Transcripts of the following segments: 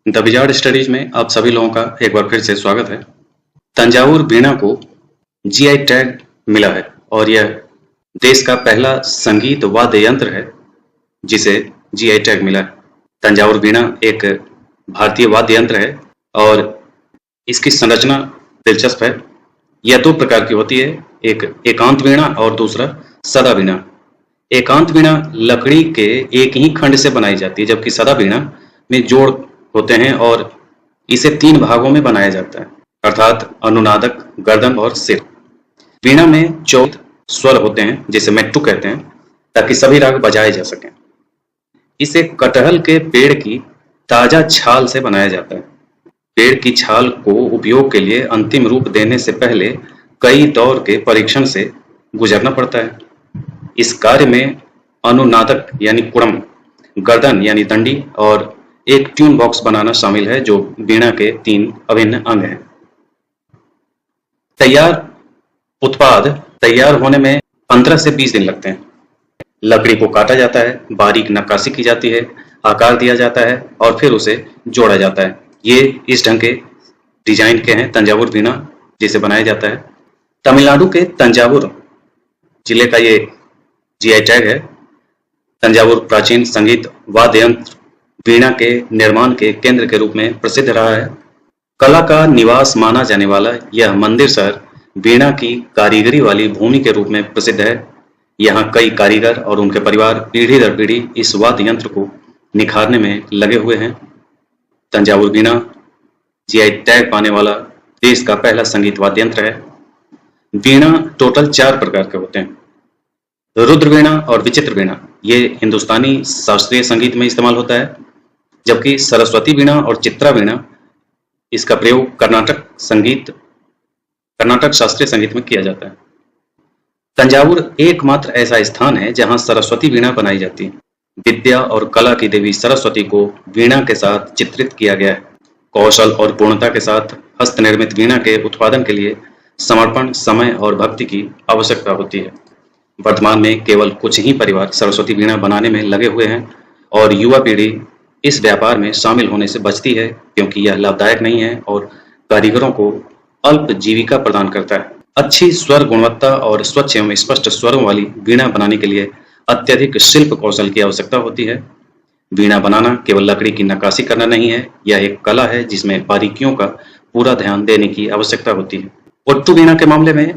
The wizard studies में आप सभी लोगों का एक बार फिर से स्वागत है। तंजावुर वीणा को जीआई टैग मिला है और यह देश का पहला संगीत वाद्य यंत्र है जिसे जीआई टैग मिला है। तंजावुर वीणा एक भारतीय वाद्य यंत्र है और इसकी संरचना दिलचस्प है। यह दो प्रकार की होती है, एक एकांत वीणा और दूसरा सदा वीणा। एकांत वीणा लकड़ी के एक ही खंड से बनाई जाती है, जबकि सदा वीणा में जोड़ होते हैं और इसे 3 भागों में बनाया जाता है, अर्थात अनुनादक, गर्दन और सिर। वीणा में 14 स्वर होते हैं जिसे मेट्टू कहते हैं, ताकि सभी राग बजाए जा सकें। इसे कटहल के पेड़ की ताजा छाल से बनाया जाता है। पेड़ की छाल को उपयोग के लिए अंतिम रूप देने से पहले कई दौर के परीक्षण से गुजरना पड़ता है। इस कार्य में अनुनादक यानी कुड़म, गर्दन यानी दंडी और एक ट्यून बॉक्स बनाना शामिल है, जो वीणा के 3 अभिन्न अंग हैं। उत्पाद तैयार होने में 15 से 20 दिन लगते हैं। लकड़ी को काटा जाता है, बारीक नक्काशी की जाती है, आकार दिया जाता है और फिर उसे जोड़ा जाता है। ये इस ढंग के डिजाइन के हैं तंजावुर वीणा जिसे बनाया जाता है। तमिलनाडु के तंजावुर जिले का ये जीआई टैग है। तंजावुर प्राचीन संगीत वाद्य यंत्र वीणा के निर्माण के केंद्र के रूप में प्रसिद्ध रहा है। कला का निवास माना जाने वाला यह मंदिर शहर वीणा की कारीगरी वाली भूमि के रूप में प्रसिद्ध है। यहाँ कई कारीगर और उनके परिवार पीढ़ी दर पीढ़ी इस वाद्य यंत्र को निखारने में लगे हुए हैं। तंजावुर वीणा जीआई टैग पाने वाला देश का पहला संगीत वाद्य यंत्र है। वीणा टोटल 4 प्रकार के होते हैं, रुद्र वीणा और विचित्र वीणा। ये हिंदुस्तानी शास्त्रीय संगीत में इस्तेमाल होता है, जबकि सरस्वती वीणा और चित्रा वीणा इसका प्रयोग कर्नाटक शास्त्रीय संगीत में किया जाता है। तंजावुर एकमात्र ऐसा स्थान है जहां सरस्वती वीणा बनाई जाती है। विद्या और कला की देवी सरस्वती को वीणा के साथ चित्रित किया गया है। कौशल और पूर्णता के साथ हस्त निर्मित वीणा के उत्पादन के लिए समर्पण, समय और भक्ति की आवश्यकता होती है। वर्तमान में केवल कुछ ही परिवार सरस्वती वीणा बनाने में लगे हुए हैं और युवा पीढ़ी इस व्यापार में शामिल होने से बचती है, क्योंकि यह लाभदायक नहीं है और कारीगरों को अल्प जीविका प्रदान करता है। अच्छी स्वर गुणवत्ता और स्वच्छ एवं स्पष्ट स्वरों वाली वीणा बनाने के लिए अत्यधिक शिल्प कौशल की आवश्यकता होती है। वीणा बनाना केवल लकड़ी की नक्काशी करना नहीं है, यह एक कला है जिसमें बारीकियों का पूरा ध्यान देने की आवश्यकता होती है। ओट्टू वीणा के मामले में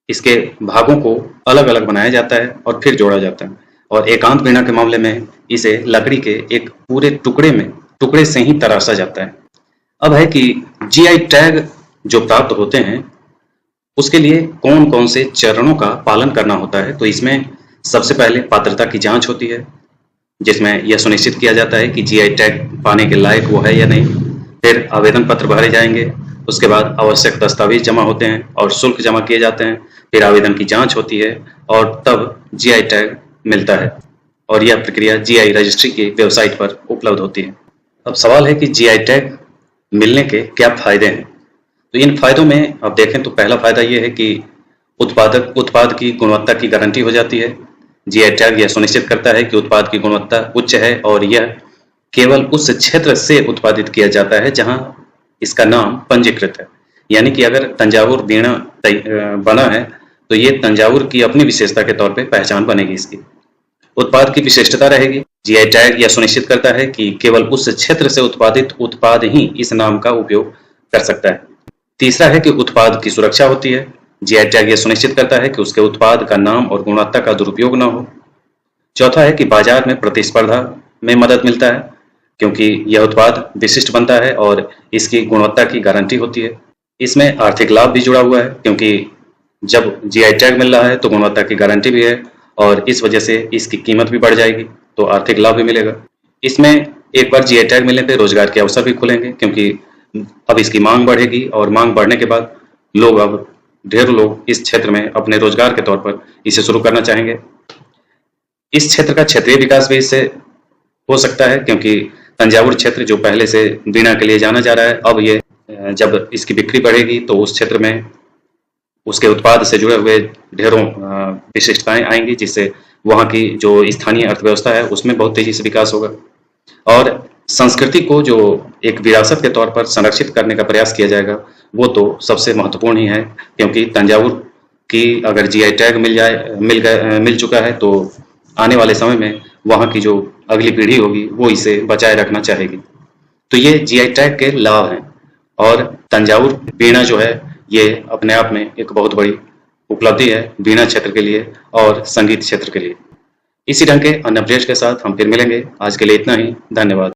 इसके भागों को अलग अलग बनाया जाता है और फिर जोड़ा जाता है, और एकांत वीणा के मामले में इसे लकड़ी के एक पूरे टुकड़े से ही तराशा जाता है। अब है कि जीआई टैग जो प्राप्त होते हैं उसके लिए कौन कौन से चरणों का पालन करना होता है। तो इसमें सबसे पहले पात्रता की जांच होती है, जिसमें यह सुनिश्चित किया जाता है कि जीआई टैग पाने के लायक वो है या नहीं। फिर आवेदन पत्र भरे जाएंगे, उसके बाद आवश्यक दस्तावेज जमा होते हैं और शुल्क जमा किए जाते हैं। फिर आवेदन की जांच होती है और तब जीआई टैग मिलता है, और यह प्रक्रिया जीआई रजिस्ट्री की वेबसाइट पर उपलब्ध होती है। अब सवाल है कि जीआई टैग मिलने के क्या फायदे हैं। तो इन फायदों में अब देखें तो पहला फायदा यह है कि उत्पाद की गुणवत्ता की गारंटी हो जाती है। जीआई टैग यह सुनिश्चित करता है कि उत्पाद की गुणवत्ता उच्च है और यह केवल उस क्षेत्र से उत्पादित किया जाता है जहां इसका नाम पंजीकृत है। यानी कि अगर तंजावुर वीणा बना है तो ये तंजावुर की अपनी विशेषता के तौर पे पहचान बनेगी इसकी। उत्पाद की विशिष्टता रहेगी। जीआई टैग यह सुनिश्चित करता है कि केवल उस क्षेत्र से उत्पादित उत्पाद ही इस नाम का उपयोग कर सकता है। तीसरा है कि उत्पाद की सुरक्षा होती है। जीआई टैग यह सुनिश्चित करता है कि उसके उत्पाद का नाम और गुणवत्ता का दुरुपयोग न हो। चौथा है कि बाजार में प्रतिस्पर्धा में मदद मिलता है, क्योंकि यह उत्पाद विशिष्ट बनता है और इसकी गुणवत्ता की गारंटी होती है। इसमें आर्थिक लाभ भी जुड़ा हुआ है, क्योंकि जब जीआई टैग मिल रहा है तो गुणवत्ता की गारंटी भी है और इस वजह से इसकी कीमत भी बढ़ जाएगी, तो आर्थिक लाभ भी मिलेगा। इसमें एक बार जीआई टैग मिलने पे रोजगार के अवसर भी खुलेंगे, क्योंकि अब इसकी मांग बढ़ेगी और मांग बढ़ने के बाद ढेर लोग इस क्षेत्र में अपने रोजगार के तौर पर इसे शुरू करना चाहेंगे। इस क्षेत्र का क्षेत्रीय विकास भी इससे हो सकता है, क्योंकि तंजावुर क्षेत्र जो पहले से वीणा के लिए जाना जा रहा है, अब ये जब इसकी बिक्री बढ़ेगी तो उस क्षेत्र में उसके उत्पाद से जुड़े हुए ढेरों विशिष्टताएं आएंगी, जिससे वहाँ की जो स्थानीय अर्थव्यवस्था है उसमें बहुत तेजी से विकास होगा। और संस्कृति को जो एक विरासत के तौर पर संरक्षित करने का प्रयास किया जाएगा, वो तो सबसे महत्वपूर्ण ही है, क्योंकि तंजावुर की अगर जीआई टैग मिल चुका है तो आने वाले समय में वहाँ की जो अगली पीढ़ी होगी वो इसे बचाए रखना चाहेगी। तो ये जीआई टैग के लाभ हैं, और तंजावुर वीणा जो है ये अपने आप में एक बहुत बड़ी उपलब्धि है वीणा क्षेत्र के लिए और संगीत क्षेत्र के लिए। इसी ढंग के अन्य अपडेट्स के साथ हम फिर मिलेंगे। आज के लिए इतना ही। धन्यवाद।